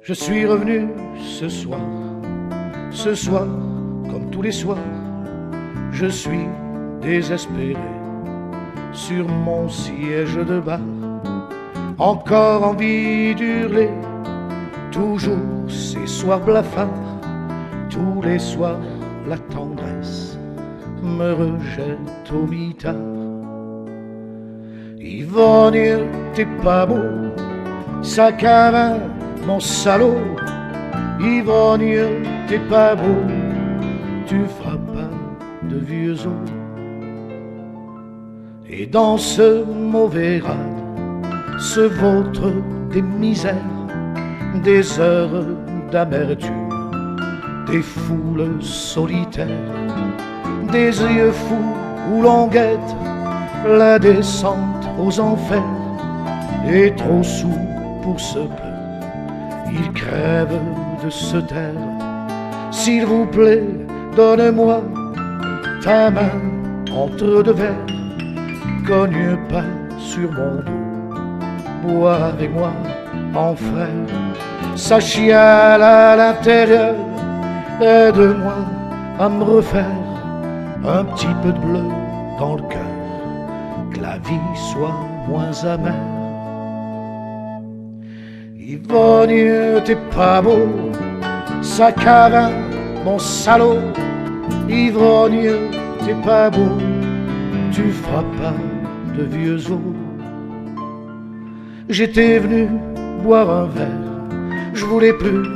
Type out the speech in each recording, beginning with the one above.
Je suis revenu ce soir, comme tous les soirs, je suis désespéré sur mon siège de bar, encore envie d'hurler, toujours ces soirs blafards, tous les soirs la tendresse me rejette au mitard. Ivogne, t'es pas beau, sac à main, mon salaud. Ivogne, t'es pas beau, tu feras pas de vieux os. Et dans ce mauvais rade se vautrent des misères, des heures d'amertume, des foules solitaires, des yeux fous où l'on guette la descente aux enfers. Et trop sourd pour se plaire, il crève de se taire. S'il vous plaît, donne-moi ta main entre deux verres, cogne pas sur mon dos, bois avec moi en frère. Ça chiale à l'intérieur, aide-moi à me refaire un petit peu de bleu dans le cœur, que la vie soit moins amère. Ivogne, t'es pas beau, sac à vin, mon salaud. Ivogne, t'es pas beau, tu feras pas de vieux os. J'étais venu boire un verre, je voulais plus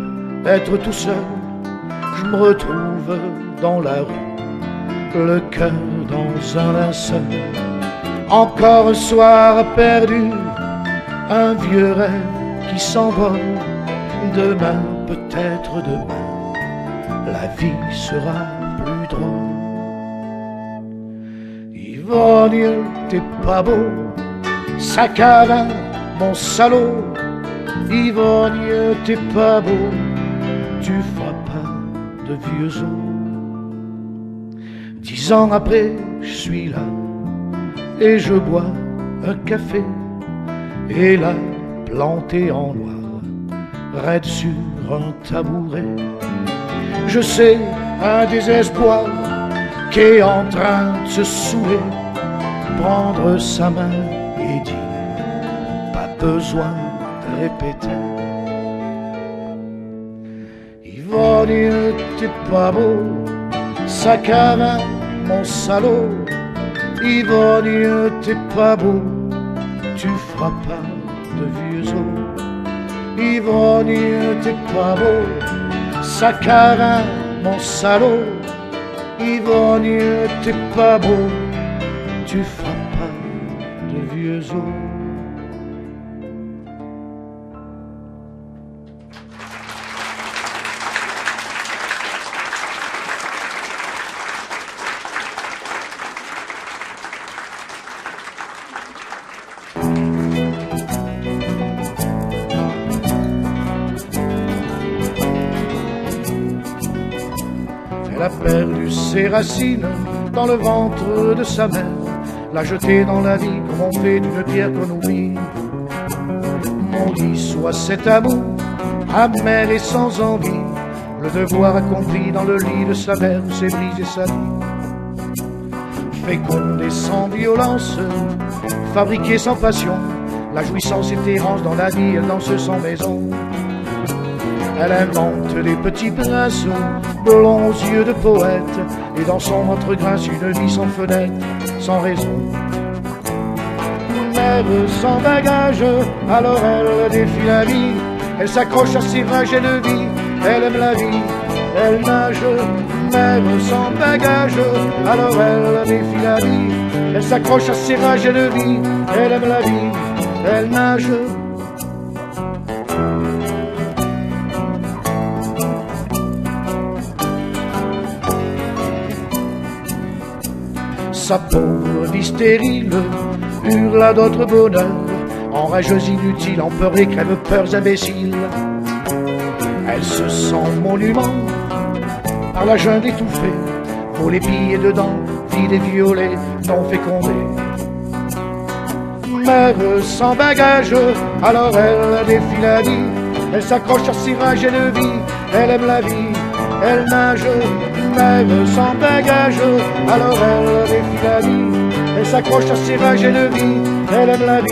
être tout seul. Je me retrouve dans la rue, le cœur dans un linceul. Encore un soir perdu, un vieux rêve qui s'envole. Demain, peut-être demain, la vie sera plus drôle. Ivogne, t'es pas beau, sac à vin, mon salaud. Ivogne, t'es pas beau, tu feras pas de vieux os. 10 ans après, je suis là, et je bois un café, et là, planté en noir, raide sur un tabouret, je sais un désespoir qui est en train de se saouler, prendre sa main et dire, pas besoin de répéter. Ivogne, t'es pas beau, sac à main, mon salaud. Ivogne, t'es pas beau, tu feras pas de vieux os. Ivogne, t'es pas beau, sac à vin, mon salaud. Ivogne, t'es pas beau, tu feras pas de vieux os. Elle a perdu ses racines dans le ventre de sa mère, l'a jetée dans la vie comme on fait d'une pierre qu'on oublie. Maudit soit cet amour, amer et sans envie, le devoir accompli dans le lit de sa mère où s'est brisé sa vie. Féconde et sans violence, fabriquée sans passion, la jouissance est errance dans la vie, elle danse sans maison. Elle invente des petits princes, blonds aux yeux de poète, et dans son ventre grince une vie sans fenêtre, sans raison. Mère sans bagage, alors elle défie la vie, elle s'accroche à ses rages, elle vit, elle aime la vie, elle nage. Mère sans bagage, alors elle défie la vie, elle s'accroche à ses rages, elle vit, elle aime la vie, elle nage. Sa pauvre vie stérile hurle à d'autres bonheurs, enrageuse inutile, en peur et crève peurs imbéciles. Elle se sent monument par la jungle étouffée, volée pillée dedans, vide et violée, non fécondée. Mère sans bagage, alors elle défie la vie, Elle s'accroche à ses rages et de vie, elle aime la vie, elle nage, même sans bagage, alors elle défie la vie. Elle s'accroche à ses rages et de vie, elle aime la vie,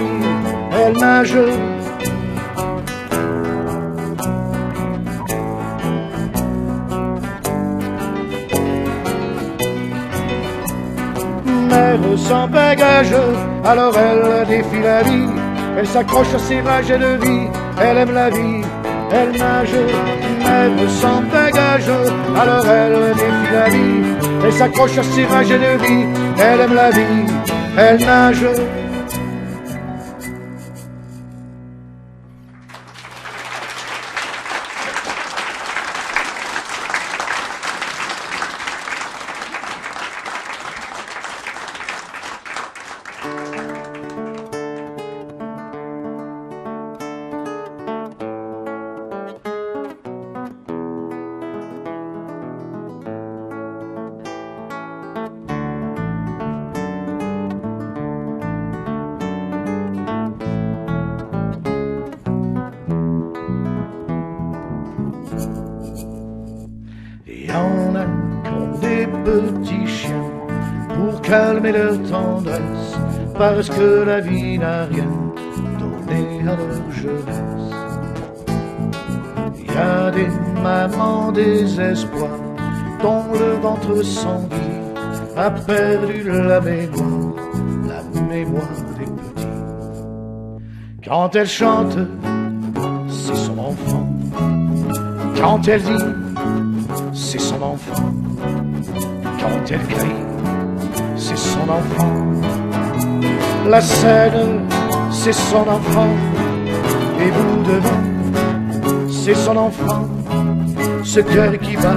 elle nage. Mère sans bagage, alors elle défie la vie. Elle s'accroche à ses rages et de vie, elle aime la vie, elle nage, même sans bagage, alors elle défie la vie. Elle s'accroche à ses rages et de vie, elle aime la vie, elle nage. Y en a comme des petits chiens pour calmer leur tendresse, parce que la vie n'a rien donné à leur jeunesse. Y a des mamans désespoir dont le ventre s'envie a perdu la mémoire des petits. Quand elle chante, c'est son enfant. Quand elle dit, c'est son enfant. Quand elle crie, c'est son enfant. La scène, c'est son enfant. Et vous devant, c'est son enfant. Ce cœur qui bat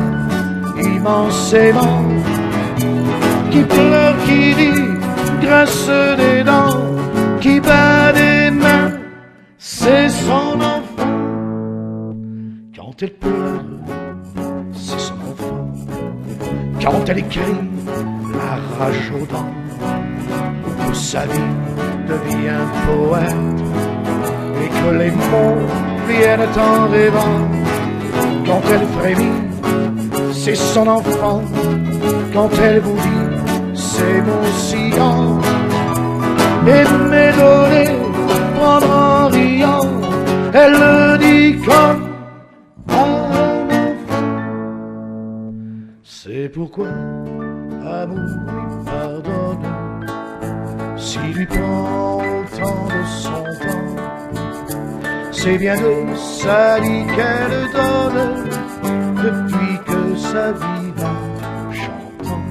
immensément, qui pleure, qui dit, grince des dents, qui bat des mains, c'est son enfant. Quand elle pleure, c'est son enfant. Quand elle écrit, la rage aux dents, que sa vie devient poète et que les mots viennent en rêvant. Quand elle frémit, c'est son enfant. Quand elle vous dit, c'est mon silence, et m'étonner, prendre en riant, elle le dit comme un enfant. C'est pourquoi amour lui pardonne, s'il lui prend autant de son temps. C'est bien de sa vie qu'elle donne, depuis que sa vie va chantant.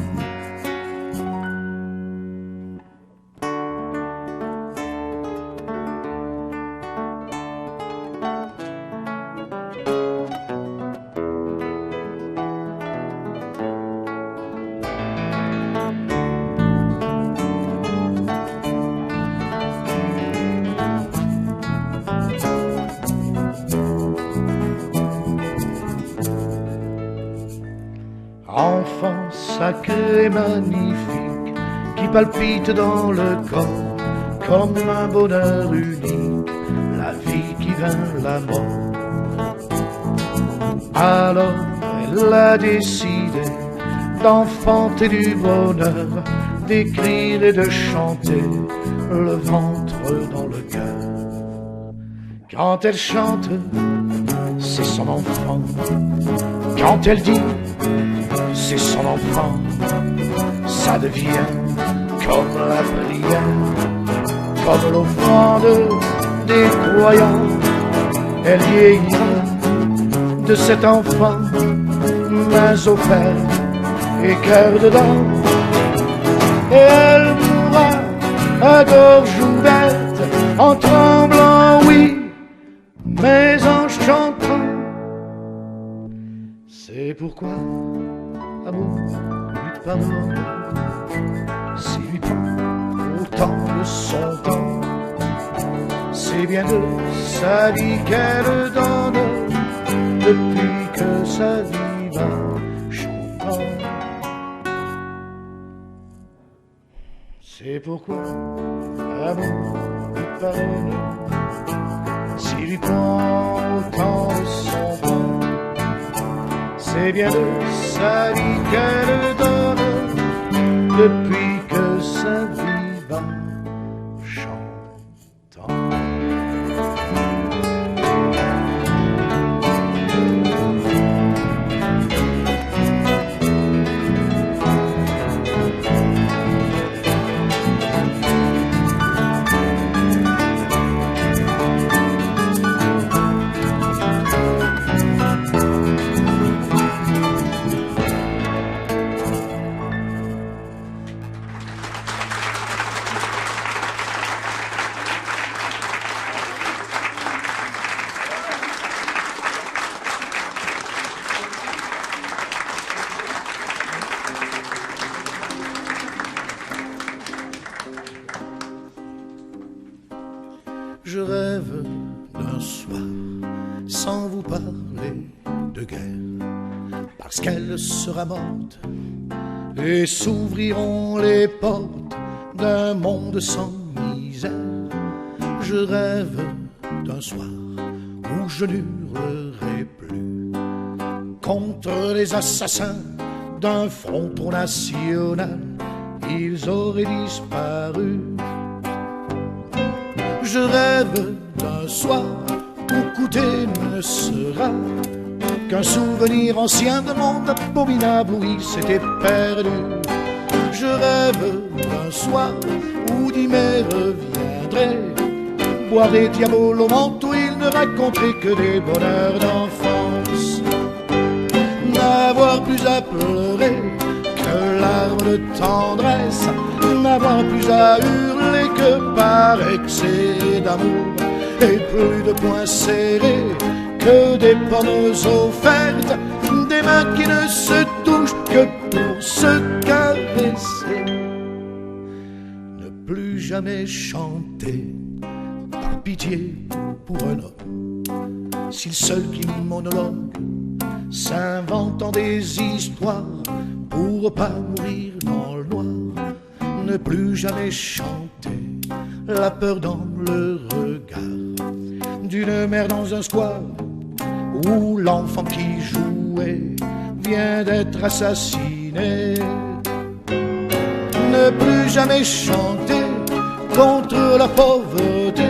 Enfant sacré, magnifique, qui palpite dans le corps comme un bonheur unique, la vie qui vient la mort. Alors elle a décidé d'enfanter du bonheur, d'écrire et de chanter le ventre dans le cœur. Quand elle chante, c'est son enfant. Quand elle dit, c'est son enfant, ça devient comme la prière, comme l'offrande des croyants. Elle vieillira de cet enfant, mains au fer et cœur dedans, et elle mourra à gorge ouverte, en tremblant, oui, mais en chantant. C'est pourquoi amour lui pardonne, s'il lui prend autant de son temps. C'est bien de sa vie qu'elle donne, depuis que sa vie va chantant. C'est pourquoi amour lui pardonne, s'il lui prend autant de son pain. C'est bien de sa vie qu'elle donne depuis que sa vie va chantant. Je rêve d'un soir sans vous parler de guerre, parce qu'elle sera morte et s'ouvriront les portes d'un monde sans misère. Je rêve d'un soir où je n'hurlerai plus contre les assassins d'un fronton national, ils auraient disparu. Je rêve d'un soir où goûter ne sera qu'un souvenir ancien d'un monde abominable où il s'était perdu. Je rêve d'un soir où Dimet reviendrait boire des diabolos au manteau, il ne raconterait que des bonheurs d'enfance. N'avoir plus à pleurer que larmes de tendresse, n'avoir plus à hurler que par excès d'amour, et plus de poings serrés que des pommes offertes, des mains qui ne se touchent que pour se caresser. Ne plus jamais chanter par pitié pour un homme, si le seul qui monologue s'inventant des histoires pour pas mourir dans le noir. Ne plus jamais chanter la peur dans le regard d'une mère dans un square où l'enfant qui jouait vient d'être assassiné. Ne plus jamais chanter contre la pauvreté,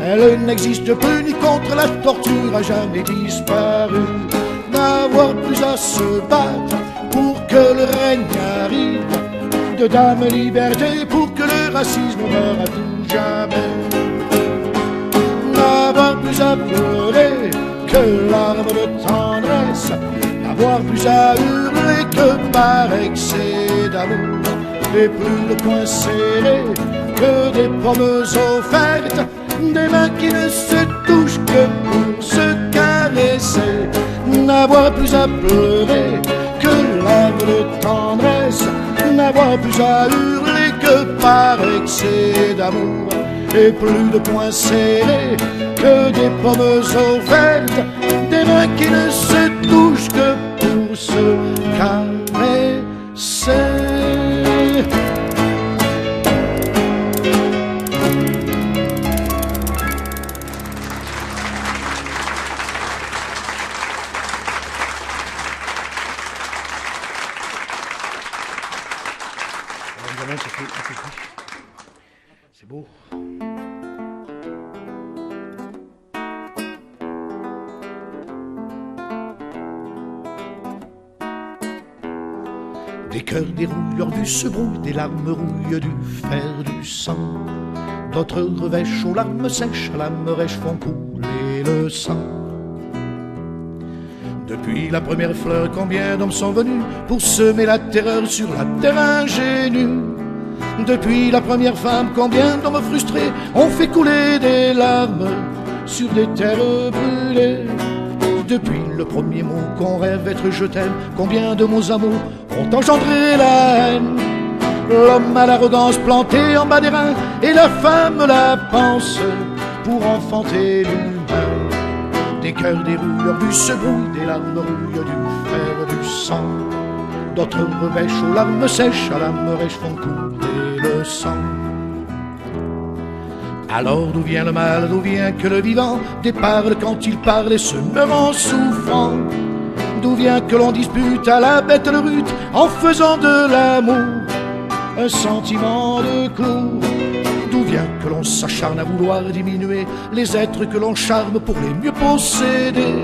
elle n'existe plus, ni contre la torture, a jamais disparu. N'avoir plus à se battre pour que le règne arrive de Dame Liberté, pour que le racisme meure à tout jamais. N'avoir plus à pleurer que larmes de tendresse, n'avoir plus à hurler que par excès d'amour, et plus de poings serrés que des pommes offertes, des mains qui ne se touchent que pour se caresser. N'avoir plus à pleurer que larmes de tendresse, n'avoir plus à hurler que par excès d'amour, et plus de poings serrés que des pommes offertes, des mains qui ne se touchent que pour se caresser. C'est beau. Des cœurs dérouillent, leur vue se brouille, des larmes rouillent du fer, du sang. D'autres revêchent aux larmes sèches, à l'âme rêche font couler le sang. Depuis la première fleur, combien d'hommes sont venus pour semer la terreur sur la terre ingénue. Depuis la première femme, combien d'hommes frustrés ont fait couler des larmes sur des terres brûlées. Depuis le premier mot qu'on rêve être je t'aime, combien de mots amour ont engendré la haine. L'homme a l'arrogance plantée en bas des reins, et la femme la pense pour enfanter l'humain. Des cœurs dérouillent, leur vue se brouille, des larmes rouillent du fer, du sang. D'autres revêchent aux larmes sèches, à l'âme rêche font couler le sang. Alors d'où vient le mal, d'où vient que le vivant déparle quand il parle et se meurt en souffrant? D'où vient que l'on dispute à la bête le rut en faisant de l'amour un sentiment de cour? D'où vient que l'on s'acharne à vouloir diminuer les êtres que l'on charme pour les mieux posséder?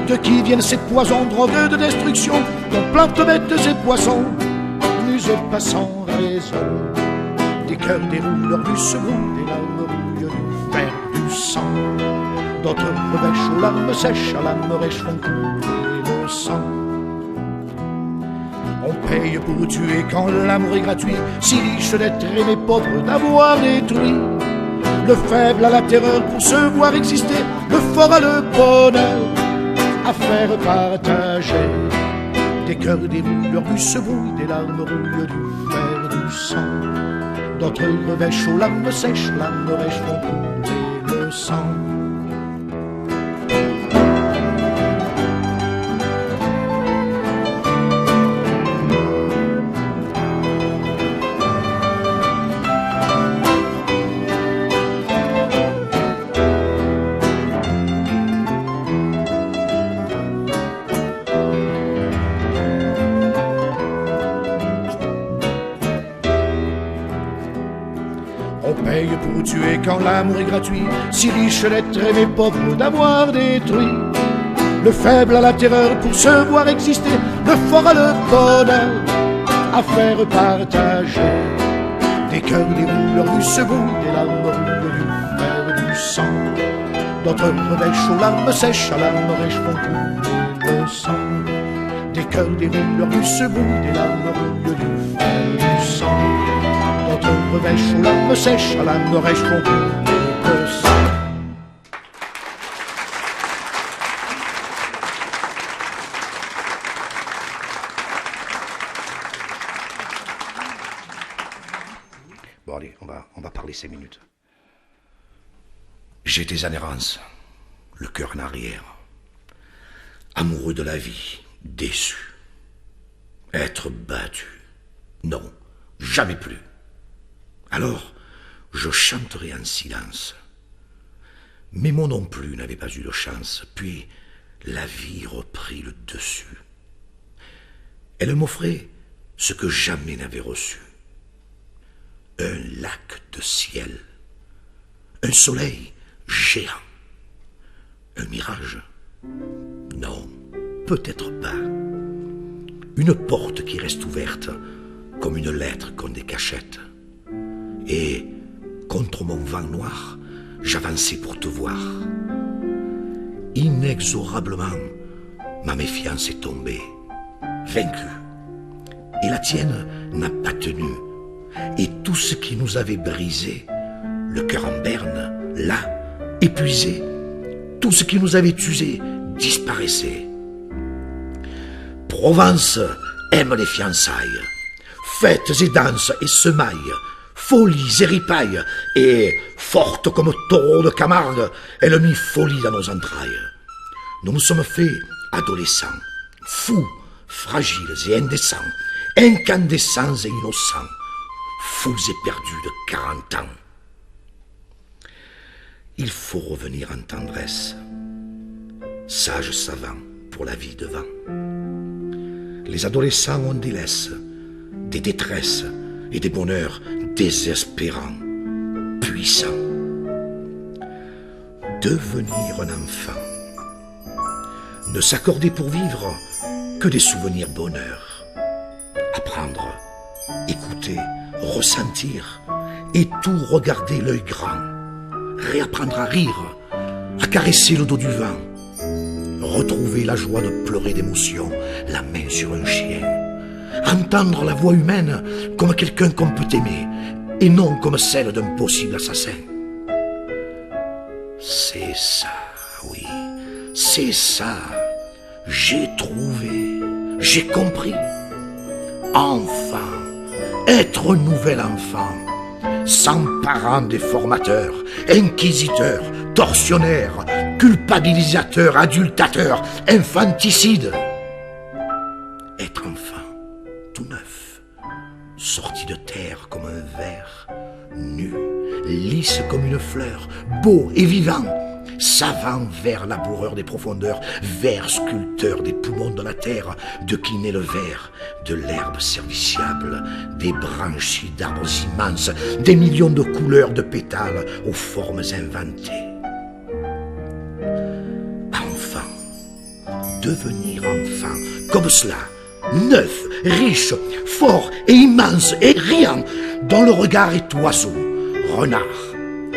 De qui viennent ces poisons, drogues de destruction, dont plantes, bêtes et poissons n'usent pas sans raison? Des cœurs déroulent leur du second, des larmes rouillent du fer, du sang. D'autres revêchent aux larmes sèches, à l'âme rêche font couler le sang. On paye pour tuer quand l'amour est gratuit, si riche d'être aimé, pauvre d'avoir détruit. Le faible a la terreur pour se voir exister, le fort a le bonheur à faire partager. Des cœurs déroulent leur bus se brouillent, des larmes rouillent du fer, du sang. D'autres revêchent aux larmes sèches, l'âme rêche font couler le sang. On paye pour tuer quand l'amour est gratuit, si riche d'être aimé, pauvre d'avoir détruit. Le faible a la terreur pour se voir exister, le fort a le bonheur à faire partager. Des cœurs déroulent leur bus se brouillent, des larmes roulent du fer, du sang. D'autres revêchent aux larmes sèches, à l'âme rêche font couler le sang. Des cœurs déroulent leur bus se brouillent, des larmes roulent du fer, du sang. D'autres revêchent aux larmes sèches, à l'âme rêche font couler le sang. Bon allez, on va parler 5 minutes. J'étais en errance, le cœur en arrière, amoureux de la vie, déçu. Être battu, non, jamais plus. Alors, je chanterai en silence. Mais moi non plus n'avais pas eu de chance, puis la vie reprit le dessus. Elle m'offrait ce que jamais n'avait reçu. Un lac de ciel, un soleil géant, un mirage? Non, peut-être pas. Une porte qui reste ouverte, comme une lettre qu'on décachette. Et, contre mon vent noir, j'avançais pour te voir. Inexorablement, ma méfiance est tombée, vaincue. Et la tienne n'a pas tenu. Et tout ce qui nous avait brisé, le cœur en berne, là, épuisé, tout ce qui nous avait usé disparaissait. Provence aime les fiançailles, fêtes et danses et semailles, folies et ripailles, et, forte comme taureau de Camargue, elle mit folie dans nos entrailles. Nous nous sommes faits adolescents, fous, fragiles et indécents, incandescents et innocents, fous et perdus de 40 ans. Il faut revenir en tendresse, sage savant pour la vie devant. Les adolescents ont des laisses, des détresses et des bonheurs désespérants, puissants. Devenir un enfant, ne s'accorder pour vivre que des souvenirs bonheur. Apprendre, écouter, ressentir et tout regarder l'œil grand. Réapprendre à rire, à caresser le dos du vent. Retrouver la joie de pleurer d'émotion, la main sur un chien. Entendre la voix humaine comme quelqu'un qu'on peut aimer et non comme celle d'un possible assassin. C'est ça, oui, c'est ça. J'ai trouvé, j'ai compris. Enfant, être un nouvel enfant, sans parents déformateurs, inquisiteurs, tortionnaires, culpabilisateurs, adultateurs, infanticides. Être enfant, tout neuf, sorti de terre comme un ver, nu, lisse comme une fleur, beau et vivant, savant vers laboureur des profondeurs, vers sculpteur des poumons de la terre, de qui naît le ver, de l'herbe serviciable, des branchies d'arbres immenses, des millions de couleurs de pétales aux formes inventées. Enfant, devenir enfant, comme cela, neuf, riche, fort et immense et riant, dont le regard est oiseau, renard,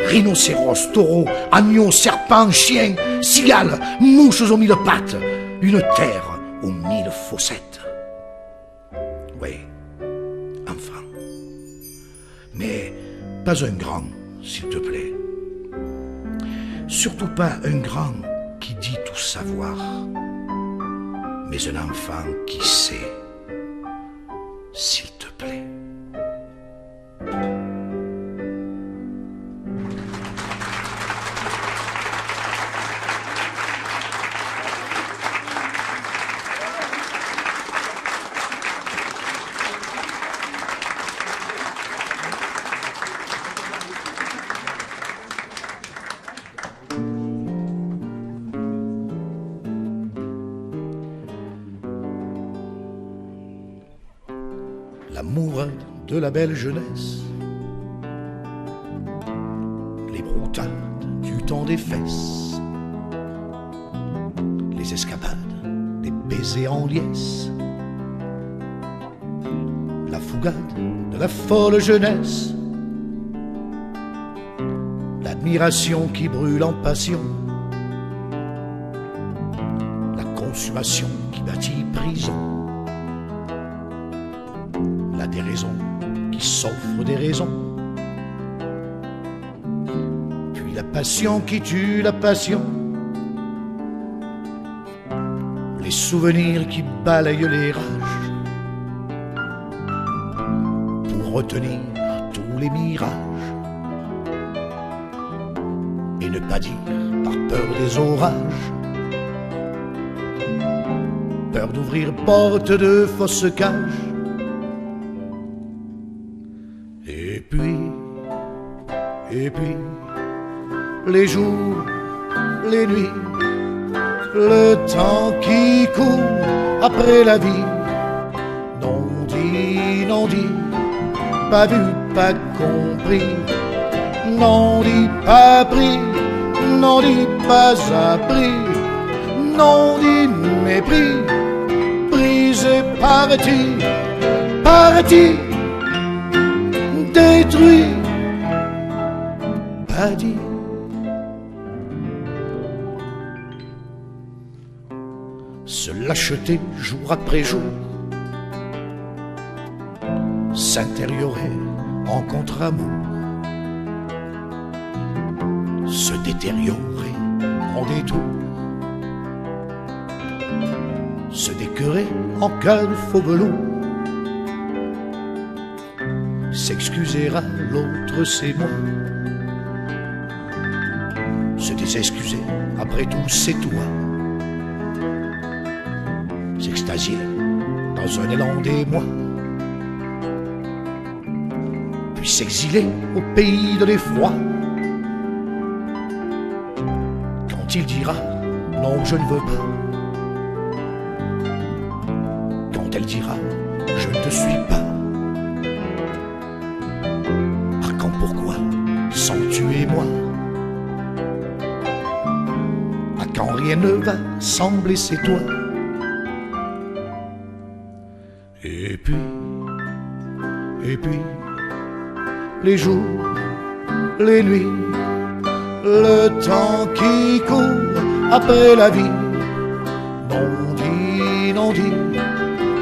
rhinocéros, taureau, agneau, serpent, chien, cigale, mouches aux mille pattes, une terre aux mille fossettes. Oui, enfant. Mais pas un grand, s'il te plaît. Surtout pas un grand qui dit tout savoir, mais un enfant qui sait, s'il te plaît. L'amour de la belle jeunesse, les broutades du temps des fesses, les escapades, des baisers en liesse, la fougade de la folle jeunesse, l'admiration qui brûle en passion, la consommation qui bâtit prison, la déraison qui s'offre des raisons, puis la passion qui tue la passion, les souvenirs qui balayent les rages, pour retenir tous les mirages, et ne pas dire par peur des orages, peur d'ouvrir porte de fausse cage. Et puis, les jours, les nuits, le temps qui court après la vie, non dit, pas vu, pas compris, non dit, pas pris, non dit, pas appris, non dit, mépris, brisé, parti, détruit, pas dit. Se lâcheter jour après jour, s'intériorer en contre-amour, se détériorer en détour, se décœurer en cas de faux velours, s'excuser à l'autre c'est moi, se désexcuser après tout c'est toi, s'extasier dans un élan d'émoi, puis s'exiler au pays de l'effroi, quand il dira non je ne veux pas, quand elle dira je ne te suis pas, ah quand pourquoi sans tu et moi, ah quand rien ne va sembler c'est toi. Et puis, les jours, les nuits, le temps qui court après la vie, non dit,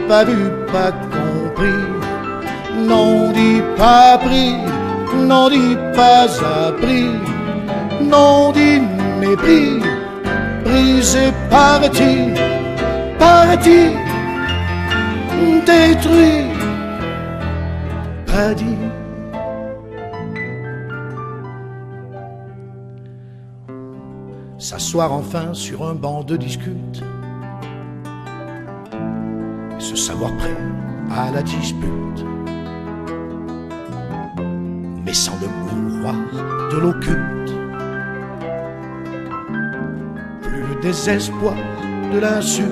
pas vu, pas compris, non dit, pas pris, non dit, pas appris, non dit, mépris, brisé, parti, détruit, pas dit. S'asseoir enfin sur un banc de discute, et se savoir prêt à la dispute, mais sans de mots miroir de l'occulte. Plus le désespoir de l'insulte.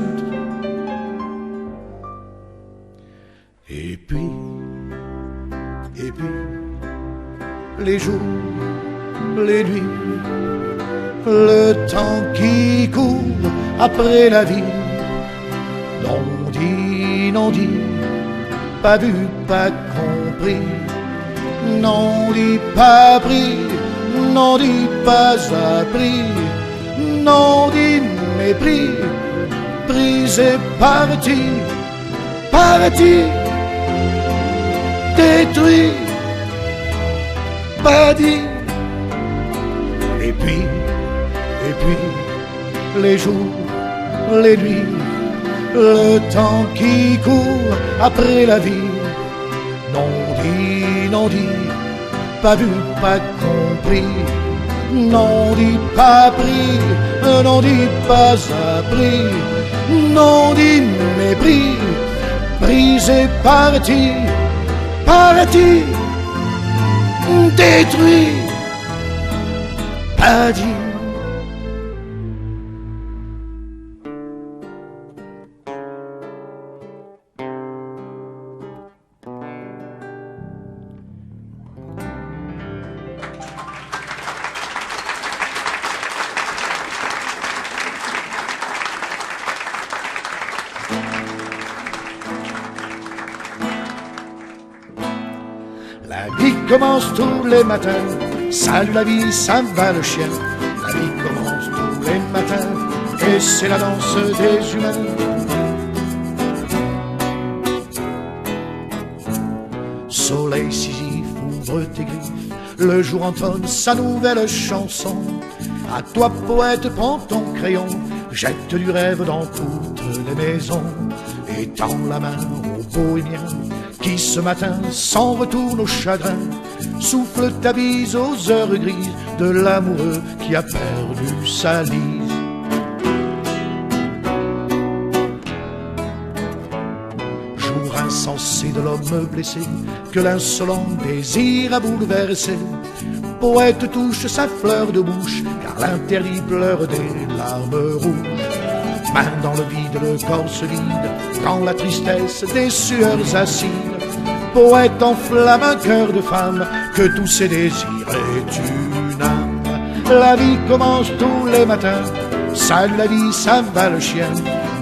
Et puis, les jours, les nuits, le temps qui court après la vie. Non dit, pas vu, pas compris. Non dit, pas pris, non dit, pas appris. Non dit, mépris, brisé, parti, détruit, pas dit. Et puis, les jours, les nuits, le temps qui court après la vie. Non dit, pas vu, pas compris. Non dit, pas pris, non dit, pas appris. Non dit, mépris, brisé, parti, détruit, pas dit. La vie commence tous les matins, salut la vie, ça va le chien. La vie commence tous les matins, et c'est la danse des humains. Soleil Sisyphe, ouvre tes griffes, le jour entonne sa nouvelle chanson. À toi poète, prends ton crayon, jette du rêve dans toutes les maisons. Et tends la main aux bohémiens qui ce matin s'en retourne au chagrin. Souffle ta bise aux heures grises de l'amoureux qui a perdu sa lise. Jour insensé de l'homme blessé que l'insolent désir a bouleversé. Poète touche sa fleur de bouche car l'interdit pleure des larmes rouges. Main dans le vide, le corps se vide quand la tristesse des sueurs acides. Poète enflamme un cœur de femme que tous ses désirs est une âme. La vie commence tous les matins, salut la vie, ça va le chien.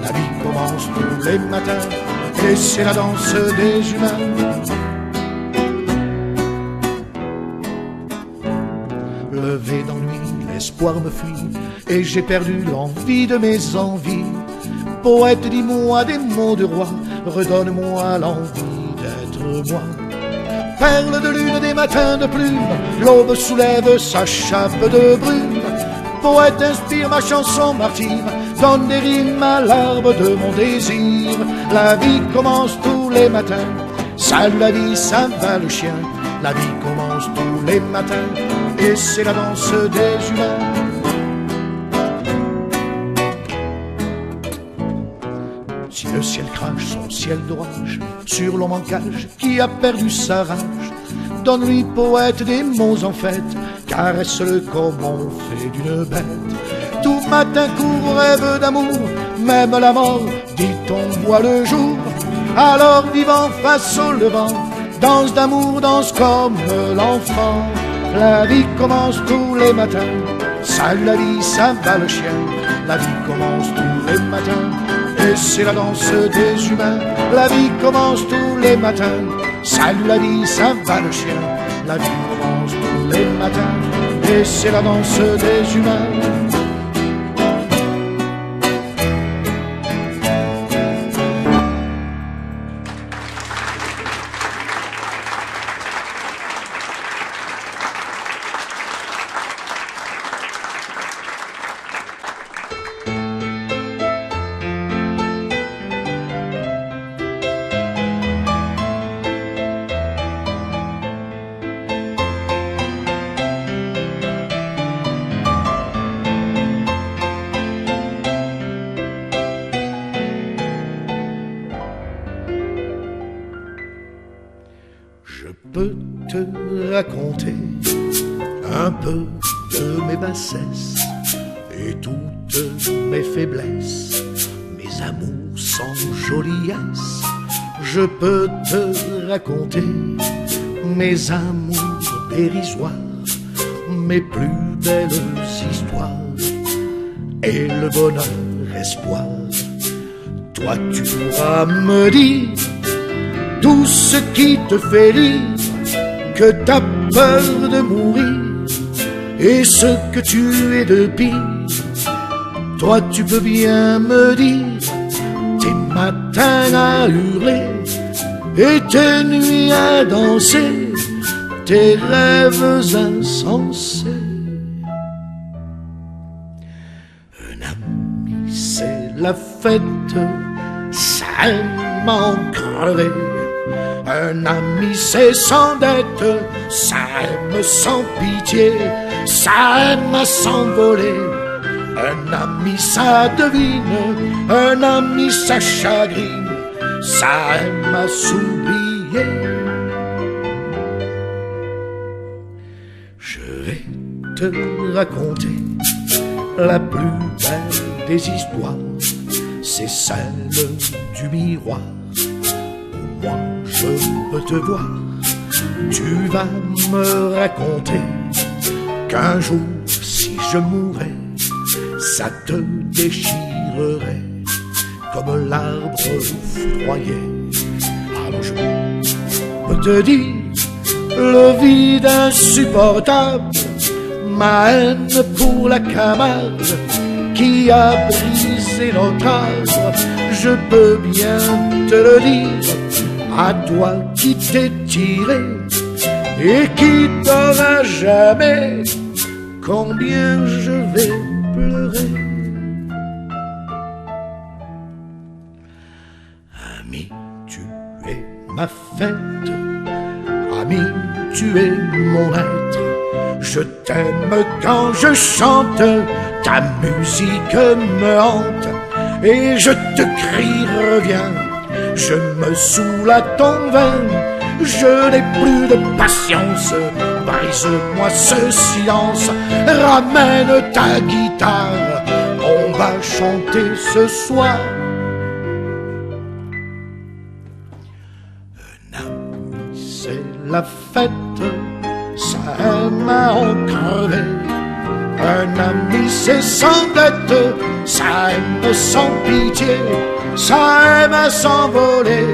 La vie commence tous les matins, et c'est la danse des humains. Levé d'ennui, l'espoir me fuit, et j'ai perdu l'envie de mes envies. Poète, dis-moi des mots de roi, redonne-moi l'envie d'être moi. Perle de lune des matins de plume, l'aube soulève sa chape de brume. Poète, inspire ma chanson martyre, donne des rimes à l'arbre de mon désir. La vie commence tous les matins, salut la vie, ça va le chien. La vie commence tous les matins, et c'est la danse des humains. Si le ciel crache son ciel d'orage sur l'homme en cage qui a perdu sa rage, donne-lui, poète, des mots en fête, caresse-le comme on fait d'une bête. Tout matin court, rêve d'amour, même la mort, dit-on, voit le jour. Alors vivant face au levant, danse d'amour, danse comme l'enfant. La vie commence tous les matins, salut la vie, ça va le chien. La vie commence tous les matins, et c'est la danse des humains. La vie commence tous les matins, salut la vie, ça va le chien. La vie commence tous les matins, et c'est la danse des humains. Je peux te raconter un peu de mes bassesses et toutes mes faiblesses, mes amours sans joliesse. Je peux te raconter mes amours dérisoires, mes plus belles histoires et le bonheur espoir. Toi tu pourras me dire tout ce qui te fait dire que t'as peur de mourir et ce que tu es de pire. Toi tu peux bien me dire tes matins à hurler et tes nuits à danser, tes rêves insensés. Un ami c'est la fête, ça aime en crever. Un ami c'est sans dette, ça aime sans pitié, ça aime à s'envoler. Un ami ça devine, un ami ça chagrine, ça aime à s'oublier. Je vais te raconter la plus belle des histoires, c'est celle du miroir. Où moi je peux te voir, tu vas me raconter qu'un jour si je mourais, ça te déchirerait comme l'arbre foudroyé. Alors je peux te dire le vide insupportable, ma haine pour la Camargue qui a brisé notre arbre. Je peux bien te le dire à toi qui t'es tiré et qui t'aura jamais, combien je vais pleurer. Ami, tu es ma fête, ami, tu es mon être. Je t'aime quand je chante, ta musique me hante et je te crie reviens. Je me saoule à ton vin, je n'ai plus de patience. Brise-moi ce silence, ramène ta guitare, on va chanter ce soir. Un ami c'est la fête, ça aime à en crever. Un ami c'est sans dette, ça aime sans pitié, ça aime à s'envoler.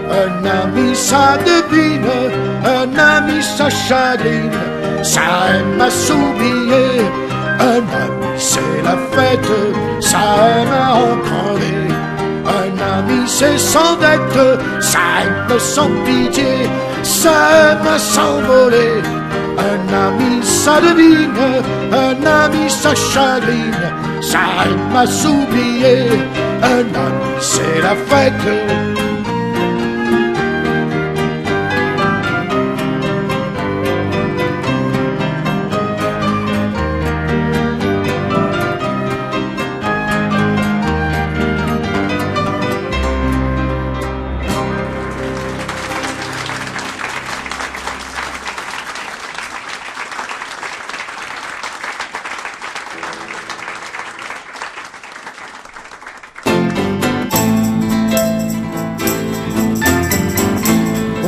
Un ami ça devine, un ami ça chagrine, ça aime à s'oublier. Un ami c'est la fête, ça aime à en crever. Un ami c'est sans dette, ça aime sans pitié, ça aime à s'envoler. Un ami ça devine, un ami ça chagrine, ça aime à s'oublier. Un ami c'est la fête.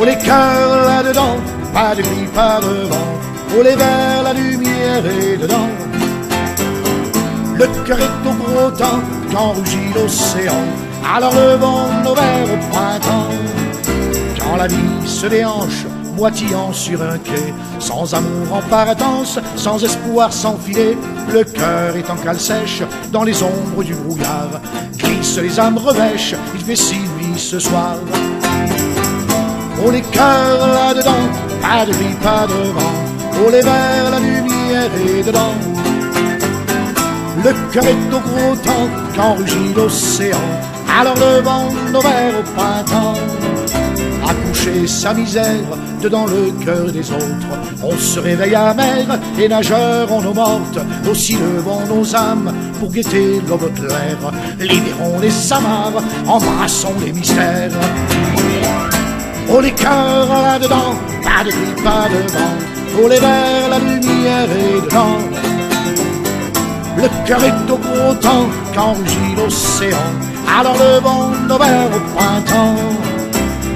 Oh les cœurs là-dedans, pas de gris, pas de vent. Oh les vers, la lumière est dedans. Le cœur est au gros temps quand rougit l'océan. Alors levons nos verres au printemps. Quand la vie se déhanche, moitillant sur un quai, sans amour en partance, sans espoir, sans filet, le cœur est en cale sèche, dans les ombres du brouillard. Glissent les âmes revêches, il fait si nuit ce soir. Oh les cœurs là-dedans, pas de gris, pas de vent. Oh les vers, la lumière est dedans. Le cœur est au gros temps quand rugit l'océan. Alors levons nos verres au printemps. À coucher sa misère dedans le cœur des autres, on se réveille amer et nageurs en eau morte. Aussi levons nos âmes pour guetter l'aube claire. Libérons les amarres, embrassons les mystères. Oh les cœurs là-dedans, pas de gris, pas de vent. pour les vers, la lumière est dedans. Le cœur est au gros temps quand rugit l'océan. Alors levons nos verres au printemps.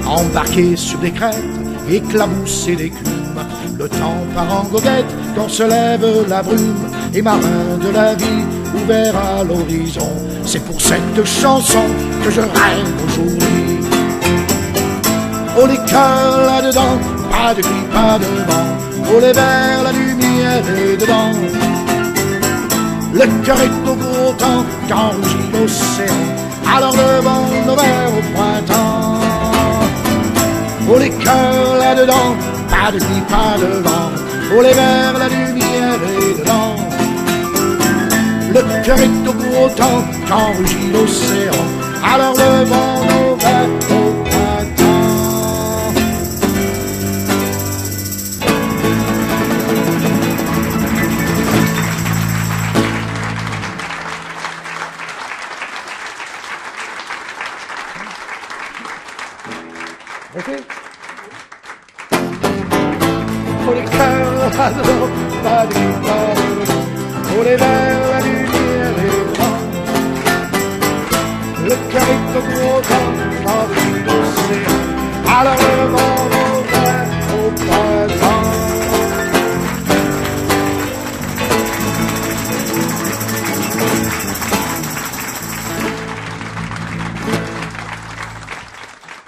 Embarqués sur des crêtes, éclaboussés d'écume, le temps part en goguette quand se lève la brume. Et marin de la vie, ouvert à l'horizon, c'est pour cette chanson que je rêve aujourd'hui. Oh les cœurs là-dedans, pas de cri, pas de vent. Oh les vers, la lumière est dedans. Le cœur est au gros temps quand rugit l'océan. Alors levons nos verres au printemps. Oh les cœurs là-dedans, pas de cri, pas de vent. Oh les vers, la lumière est dedans. Le cœur est au gros temps quand rugit l'océan. Alors levons nos verres au printemps. Ok. Oh les cœurs là-dedans, pas de cri, pas de vent. Oh les vers, la lumière est dedans. Le cœur est au gros temps quand rugit l'océan. Alors levons nos verres au printemps.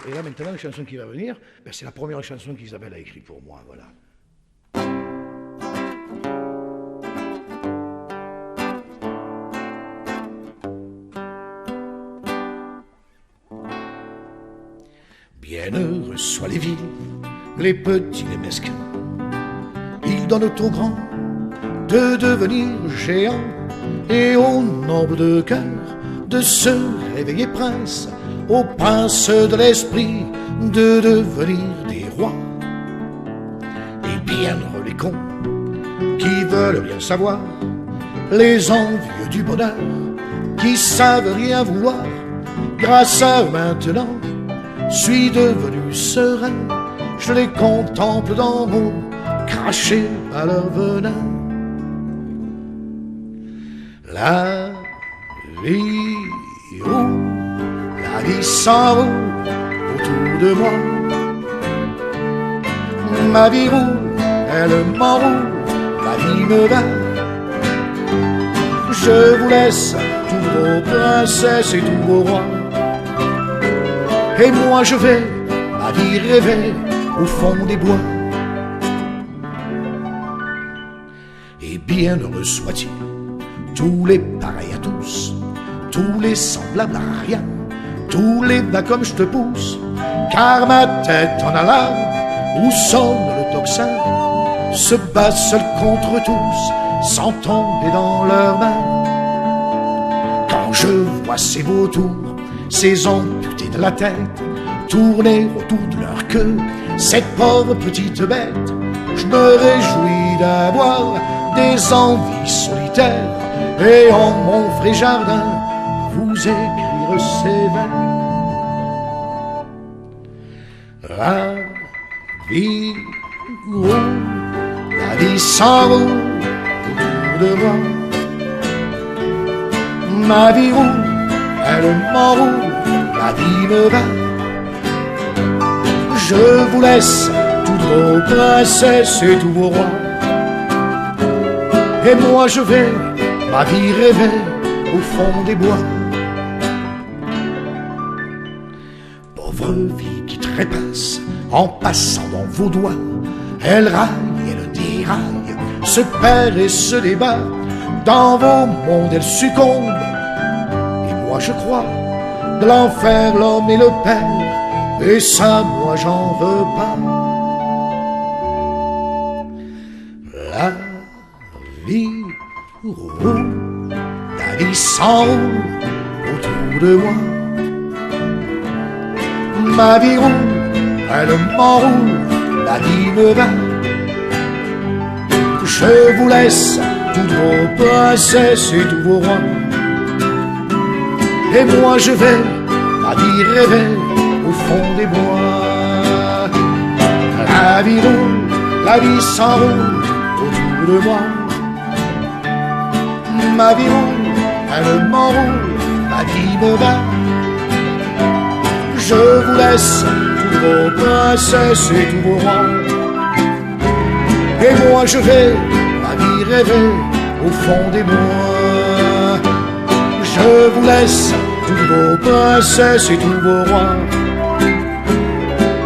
Et là maintenant, la chanson qui va venir, ben, c'est la première chanson qu'Isabelle a écrite pour moi, voilà. Bienheureux soient les villes, les petits, les mesquins. Ils donnent aux grands de devenir géants, et aux nobles de cœur de se réveiller princes, aux princes de l'esprit de devenir des rois. Et bienheureux les cons qui veulent rien savoir, les envieux du bonheur qui savent rien vouloir. Grâce à eux maintenant, suis devenu serein, je les contemple d'en haut, crachés à leur venin. La vie roule, la vie s'enroule autour de moi. Ma vie roule, elle m'enroule, la vie me va. Je vous laisse tous vos princesses et tous vos rois. Et moi je vais ma vie rêver au fond des bois. Et bienheureux soit-il, tous les pareils à tous, tous les semblables à rien, tous les bas comme je te pousse, car ma tête en alarme, où sonne le tocsin, se bat seul contre tous, sans tomber dans leurs mains. Quand je vois ces vautours, ces amputés de la tête, tourner autour de leur queue, cette pauvre petite bête, je me réjouis d'avoir des envies solitaires, et en mon frais jardin, vous écrire ces vers. La vie roule, la vie s'enroule autour de moi. Ma vie roule, elle m'enroule, la vie me va. Je vous laisse toutes vos princesses et tous vos rois. Et moi je vais ma vie rêver au fond des bois. Pauvre vie qui trépasse en passant dans vos doigts, elle raille, elle déraille, se perd et se débat. Dans vos mondes elle succombe, et moi je crois de l'enfer l'homme et le père, et ça moi j'en veux pas. La vie roule, la vie s'enroule autour de moi. Ma vie roule, elle m'enroule, la vie me va. Je vous laisse toutes vos princesses et tous vos rois. Et moi je vais ma vie rêver au fond des bois. La vie roule, La vie s'enroule autour de moi. Ma vie roule, elle m'enroule, ma vie me bat. Je vous laisse tous vos princesses et tous vos rois. Et moi je vais ma vie rêver au fond des bois. Je vous laisse tous vos princesses et tous vos rois.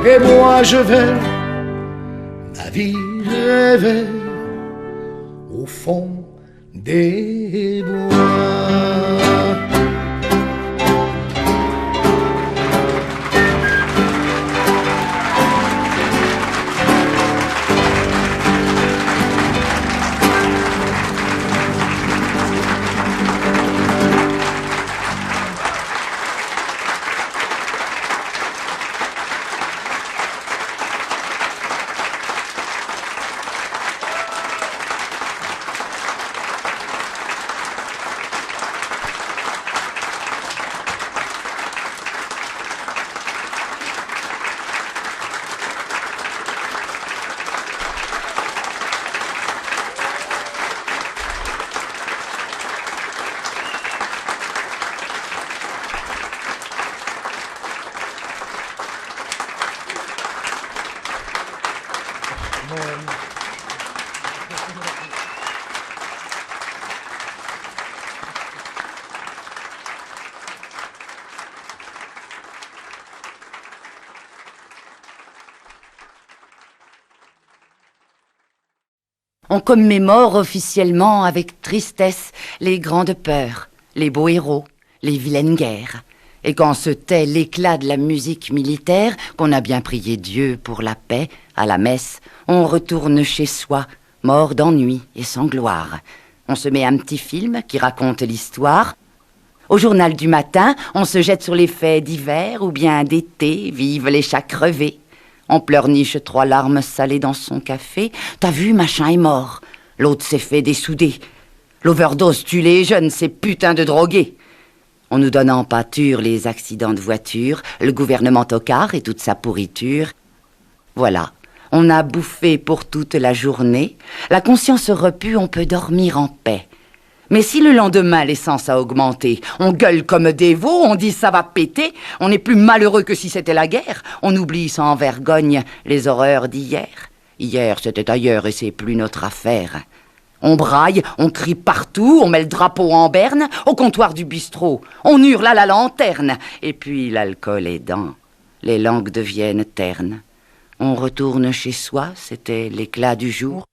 Et moi je vais ma vie rêver au fond des bois. On commémore officiellement avec tristesse les grandes peurs, les beaux héros, les vilaines guerres. Et quand se tait l'éclat de la musique militaire, qu'on a bien prié Dieu pour la paix, à la messe, on retourne chez soi, mort d'ennui et sans gloire. On se met un petit film qui raconte l'histoire. Au journal du matin, on se jette sur les faits d'hiver ou bien d'été, vivent les chats crevés. On pleurniche 3 larmes salées dans son café. T'as vu, machin est mort. L'autre s'est fait dessouder. L'overdose tue les jeunes, ces putains de drogués. On nous donne en pâture les accidents de voiture, le gouvernement tocard et toute sa pourriture. Voilà, on a bouffé pour toute la journée. La conscience repue, on peut dormir en paix. Mais si le lendemain l'essence a augmenté, on gueule comme des veaux, on dit ça va péter, on est plus malheureux que si c'était la guerre, on oublie sans vergogne les horreurs d'hier. Hier c'était ailleurs et c'est plus notre affaire. On braille, on crie partout, on met le drapeau en berne, au comptoir du bistrot, on hurle à la lanterne, et puis l'alcool aidant, les langues deviennent ternes. On retourne chez soi, c'était l'éclat du jour.